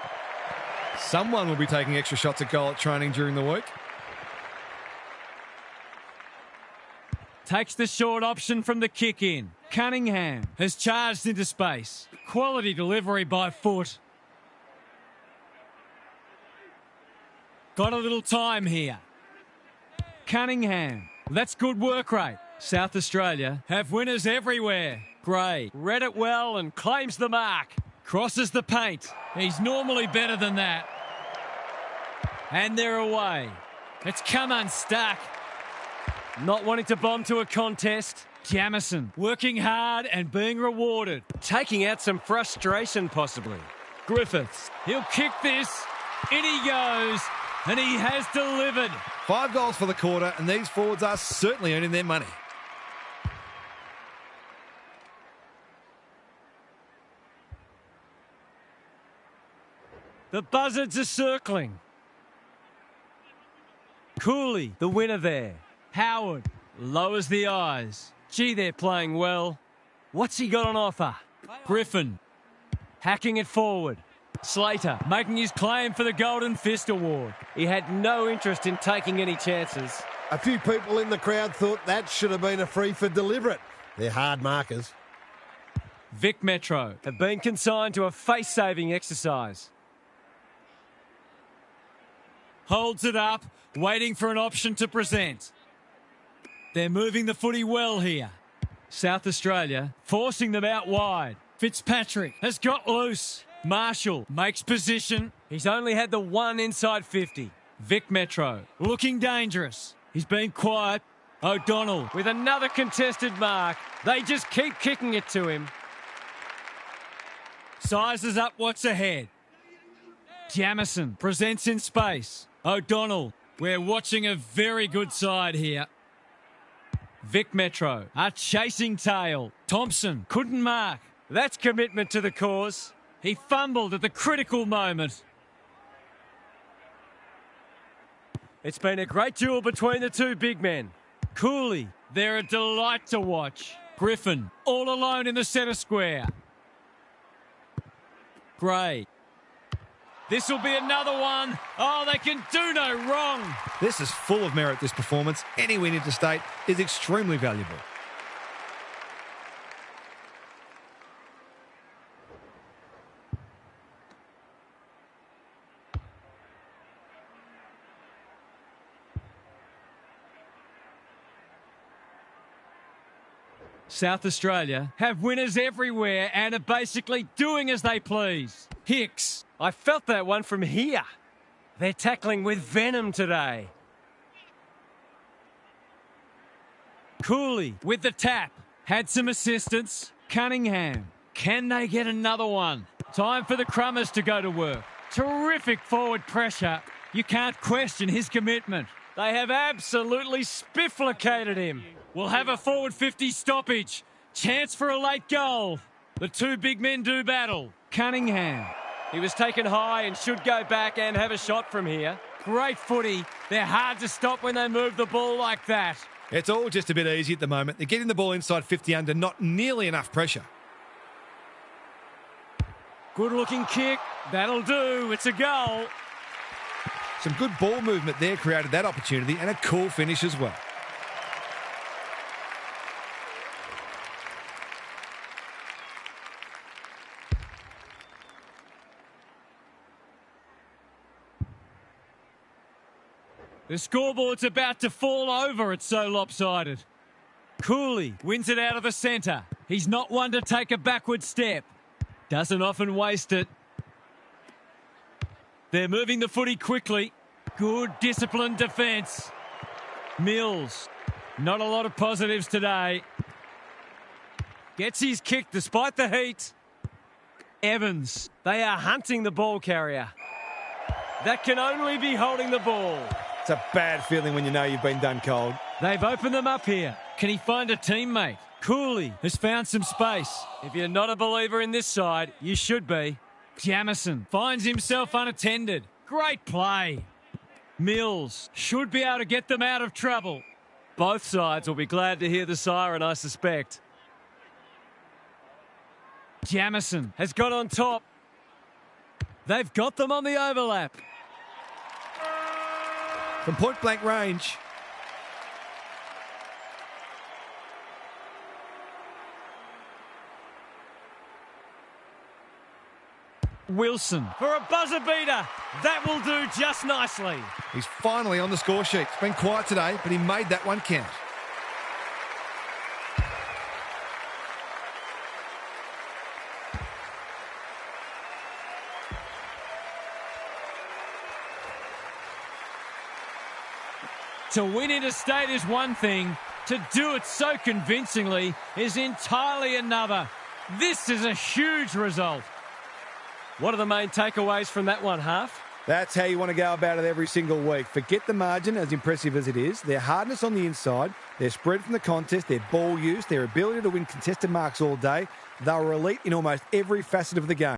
Someone will be taking extra shots at goal at training during the week. Takes the short option from the kick in. Cunningham has charged into space. Quality delivery by foot. Got a little time here. Cunningham. That's good work rate. South Australia have winners everywhere. Gray read it well and claims the mark. Crosses the paint. He's normally better than that. And they're away. It's come unstuck. Not wanting to bomb to a contest. Jamison working hard and being rewarded. Taking out some frustration, possibly. Griffiths, he'll kick this. In he goes, and he has delivered. 5 goals for the quarter, and these forwards are certainly earning their money. The buzzards are circling. Cooley, the winner there. Howard lowers the eyes. Gee, they're playing well. What's he got on offer? Griffin hacking it forward. Slater making his claim for the Golden Fist Award. He had no interest in taking any chances. A few people in the crowd thought that should have been a free for deliberate. They're hard markers. Vic Metro Have been consigned to a face-saving exercise. holds it up, waiting for an option to present. They're moving the footy well here. South Australia forcing them out wide. Fitzpatrick has got loose. Marshall makes position. He's only had the one inside 50. Vic Metro looking dangerous. He's been quiet. O'Donnell With another contested mark, they just keep kicking it to him. sizes up what's ahead. Jamison presents in space. O'Donnell, we're watching a very good side here. Vic Metro are chasing tail. Thompson couldn't mark. That's commitment to the cause. He fumbled at the critical moment. It's been a great duel between the two big men. Cooley, they're a delight to watch. Griffin, all alone in the centre square. Gray. This will be another one. Oh, they can do no wrong. This is full of merit, this performance. Any win interstate is extremely valuable. South Australia have winners everywhere and are basically doing as they please. Hicks. I felt that one from here. They're tackling with venom today. Cooley with the tap. Had some assistance. Cunningham. Can they get another one? Time for the Crummers to go to work. Terrific forward pressure. You can't question his commitment. They have absolutely spifflicated him. We'll have a forward 50 stoppage. Chance for a late goal. The two big men do battle. Cunningham. He was taken high and should go back and have a shot from here. Great footy. They're hard to stop when they move the ball like that. It's all just a bit easy at the moment. They're getting the ball inside 50 under not nearly enough pressure. Good looking kick. That'll do. It's a goal. Some good ball movement there created that opportunity, and a cool finish as well. The scoreboard's about to fall over. It's so lopsided. Cooley wins it out of the centre. He's not one to take a backward step. Doesn't often waste it. They're moving the footy quickly. Good disciplined defence. Mills. Not a lot of positives today. Gets his kick despite the heat. Evans. They are hunting the ball carrier. That can only be holding the ball. It's a bad feeling when you know you've been done cold. They've opened them up here. Can he find a teammate? Cooley has found some space. If you're not a believer in this side, you should be. Jamison finds himself unattended. Great play. Mills should be able to get them out of trouble. Both sides will be glad to hear the siren, I suspect. Jamison has got on top. They've got them on the overlap. From point blank range. Wilson for a buzzer beater. That will do just nicely. He's finally on the score sheet. It's been quiet today, but he made that one count. To win interstate is one thing. To do it so convincingly is entirely another. This is a huge result. What are the main takeaways from that one, Half? That's how you want to go about it every single week. Forget the margin, as impressive as it is. Their hardness on the inside, their spread from the contest, their ball use, their ability to win contested marks all day. They were elite in almost every facet of the game.